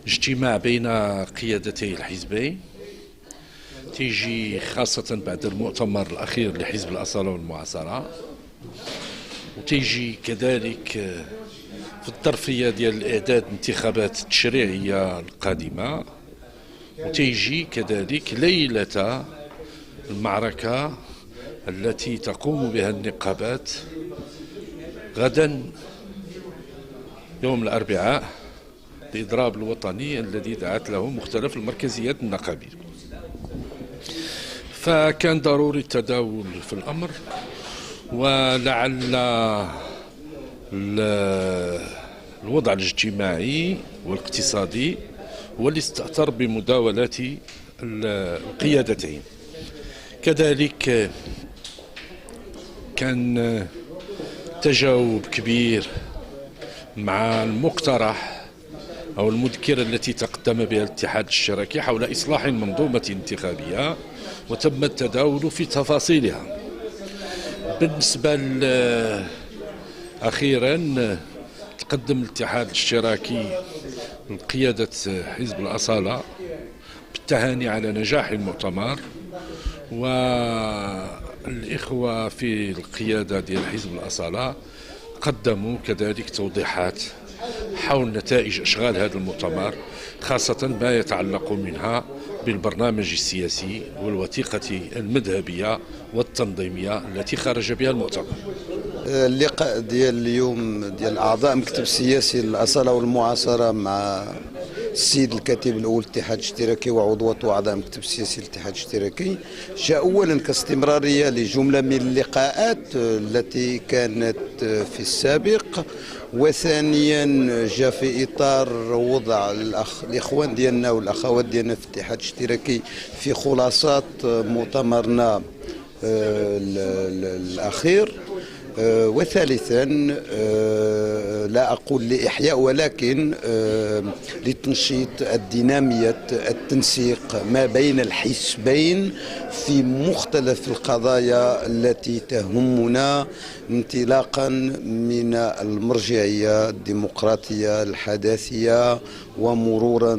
اجتماع بين قيادتي الحزبين، تيجي خاصة بعد المؤتمر الأخير لحزب الأصالة والمعاصرة، وتيجي كذلك في الظرفية ديال الإعداد الانتخابات التشريعية القادمة، وتيجي كذلك ليلة المعركة التي تقوم بها النقابات غدا يوم الأربعاء، الإضراب الوطني الذي دعت له مختلف المركزيات النقابية. فكان ضروري التداول في الأمر، ولعل الوضع الاجتماعي والاقتصادي هو اللي استأثر بمداولات القيادتين. كذلك كان تجاوب كبير مع المقترح أو المذكرة التي تقدم بها الاتحاد الاشتراكي حول إصلاح المنظومة الانتخابية، وتم التداول في تفاصيلها. بالنسبة أخيرا تقدم الاتحاد الاشتراكي لقيادة حزب الأصالة بالتهاني على نجاح المؤتمر، والإخوة في القيادة ديال حزب الأصالة قدموا كذلك توضيحات حول نتائج أشغال هذا المؤتمر، خاصة ما يتعلق منها بالبرنامج السياسي والوثيقة المذهبية والتنظيمية التي خرج بها المؤتمر. اللقاء ديال اليوم ديال أعضاء مكتب السياسي الأصالة والمعاصرة مع السيد الكاتب الأول الاتحاد الاشتراكي وعضوة أعضاء مكتب السياسي الاتحاد الاشتراكي جاء أولا كاستمرارية لجملة من اللقاءات التي كانت في السابق، وثانيا جاء في إطار وضع الإخوان ديالنا والأخوات ديالنا في الاتحاد الاشتراكي في خلاصات مؤتمرنا الأخير، وثالثا لا أقول لإحياء ولكن لتنشيط الدينامية التنسيق ما بين الحزبين في مختلف القضايا التي تهمنا، انطلاقا من المرجعية الديمقراطية الحداثية ومرورا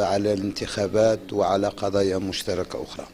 على الانتخابات وعلى قضايا مشتركة أخرى.